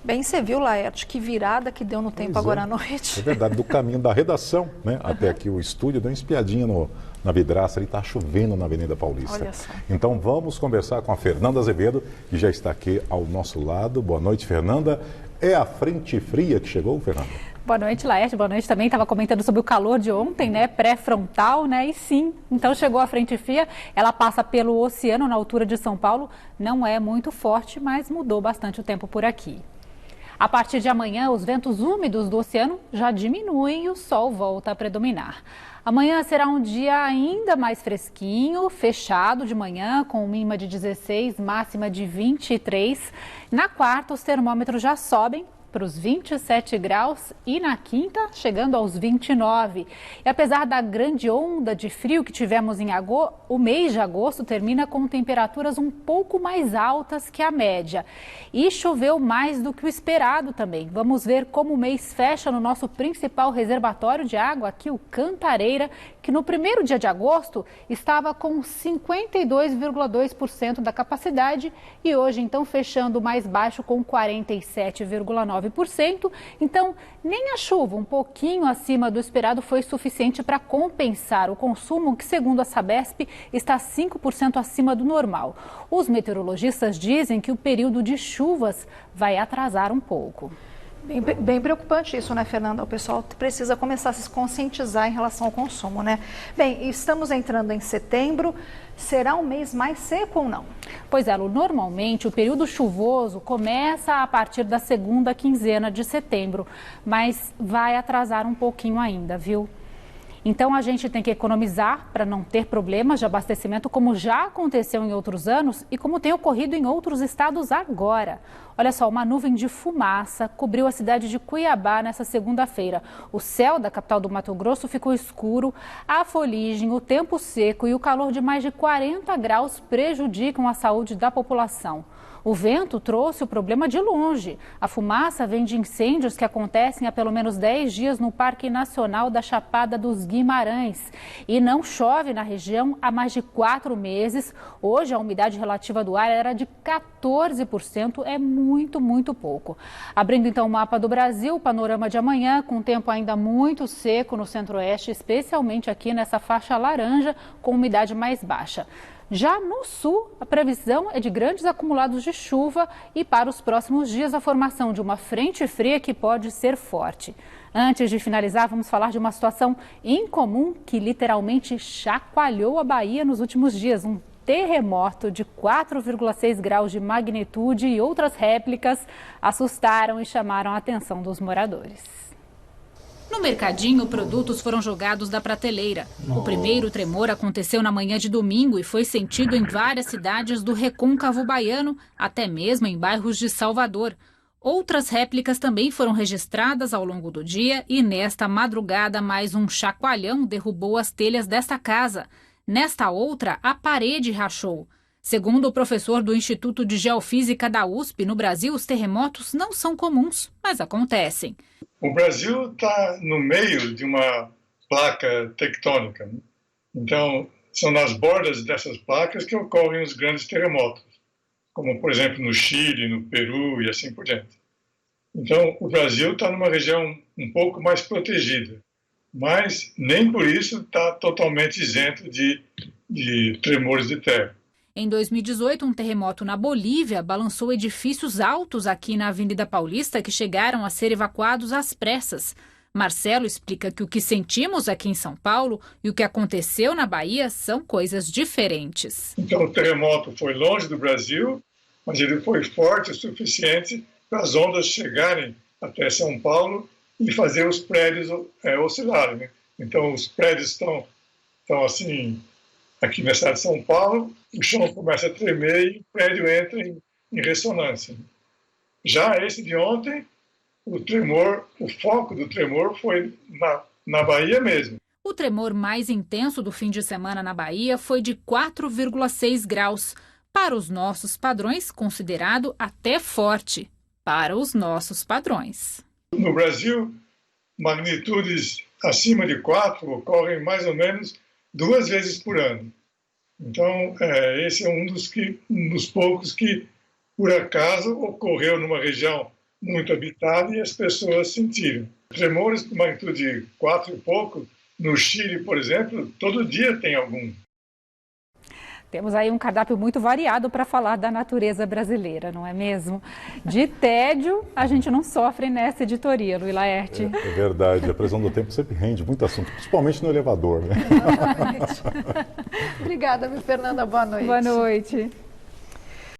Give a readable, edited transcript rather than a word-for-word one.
Bem, você viu, Laerte, que virada que deu no tempo agora à noite. É verdade, do caminho da redação, né, até aqui o estúdio, deu uma espiadinha na vidraça, ali está chovendo na Avenida Paulista. Olha só. Então vamos conversar com a Fernanda Azevedo, que já está aqui ao nosso lado. Boa noite, Fernanda. É a frente fria que chegou, Fernanda? Boa noite, Laerte. Boa noite também. Estava comentando sobre o calor de ontem, né? Pré-frontal, né? E sim, então chegou a frente fria. Ela passa pelo oceano na altura de São Paulo. Não é muito forte, mas mudou bastante o tempo por aqui. A partir de amanhã, os ventos úmidos do oceano já diminuem e o sol volta a predominar. Amanhã será um dia ainda mais fresquinho, fechado de manhã, com mínima de 16, máxima de 23. Na quarta, os termômetros já sobem para os 27 graus e na quinta, chegando aos 29. E apesar da grande onda de frio que tivemos em agosto, o mês de agosto termina com temperaturas um pouco mais altas que a média. E choveu mais do que o esperado também. Vamos ver como o mês fecha no nosso principal reservatório de água, aqui o Cantareira, que no primeiro dia de agosto estava com 52,2% da capacidade e hoje então fechando mais baixo com 47,9%. Então, nem a chuva, um pouquinho acima do esperado, foi suficiente para compensar o consumo, que, segundo a Sabesp, está 5% acima do normal. Os meteorologistas dizem que o período de chuvas vai atrasar um pouco. Bem preocupante isso, né, Fernanda? O pessoal precisa começar a se conscientizar em relação ao consumo, né? Bem, estamos entrando em setembro. Será um mês mais seco ou não? Pois é, Lu, normalmente o período chuvoso começa a partir da segunda quinzena de setembro, mas vai atrasar um pouquinho ainda, viu? Então a gente tem que economizar para não ter problemas de abastecimento, como já aconteceu em outros anos e como tem ocorrido em outros estados agora. Olha só, uma nuvem de fumaça cobriu a cidade de Cuiabá nessa segunda-feira. O céu da capital do Mato Grosso ficou escuro, a foligem, o tempo seco e o calor de mais de 40 graus prejudicam a saúde da população. O vento trouxe o problema de longe. A fumaça vem de incêndios que acontecem há pelo menos 10 dias no Parque Nacional da Chapada dos Guimarães. E não chove na região há mais de 4 meses. Hoje a umidade relativa do ar era de 14%, é muito pouco. Abrindo então o mapa do Brasil, panorama de amanhã, com tempo ainda muito seco no centro-oeste, especialmente aqui nessa faixa laranja, com umidade mais baixa. Já no sul, a previsão é de grandes acumulados de chuva e para os próximos dias a formação de uma frente fria que pode ser forte. Antes de finalizar, vamos falar de uma situação incomum que literalmente chacoalhou a Bahia nos últimos dias. Um terremoto de 4,6 graus de magnitude e outras réplicas assustaram e chamaram a atenção dos moradores. No mercadinho, produtos foram jogados da prateleira. O primeiro tremor aconteceu na manhã de domingo e foi sentido em várias cidades do recôncavo baiano, até mesmo em bairros de Salvador. Outras réplicas também foram registradas ao longo do dia e nesta madrugada mais um chacoalhão derrubou as telhas desta casa. Nesta outra, a parede rachou. Segundo o professor do Instituto de Geofísica da USP, no Brasil, os terremotos não são comuns, mas acontecem. O Brasil está no meio de uma placa tectônica, né? Então, são nas bordas dessas placas que ocorrem os grandes terremotos, como, por exemplo, no Chile, no Peru e assim por diante. Então, o Brasil está numa região um pouco mais protegida, mas nem por isso está totalmente isento de tremores de terra. Em 2018, um terremoto na Bolívia balançou edifícios altos aqui na Avenida Paulista que chegaram a ser evacuados às pressas. Marcelo explica que o que sentimos aqui em São Paulo e o que aconteceu na Bahia são coisas diferentes. Então o terremoto foi longe do Brasil, mas ele foi forte o suficiente para as ondas chegarem até São Paulo e fazer os prédios oscilarem, né? Então os prédios estão assim... Aqui na cidade de São Paulo, o chão começa a tremer e o prédio entra em ressonância. Já esse de ontem, o foco do tremor foi na Bahia mesmo. O tremor mais intenso do fim de semana na Bahia foi de 4,6 graus. Para os nossos padrões, considerado até forte. Para os nossos padrões. No Brasil, magnitudes acima de 4 ocorrem mais ou menos 2 vezes por ano. Então, esse é um dos poucos que, por acaso, ocorreu numa região muito habitada e as pessoas sentiram. Tremores de magnitude 4 e pouco, no Chile, por exemplo, todo dia tem algum. Temos aí um cardápio muito variado para falar da natureza brasileira, não é mesmo? De tédio, a gente não sofre nessa editoria, Luiz Laerte. É verdade, a previsão do tempo sempre rende muito assunto, principalmente no elevador, né? Obrigada, Fernanda. Boa noite. Boa noite.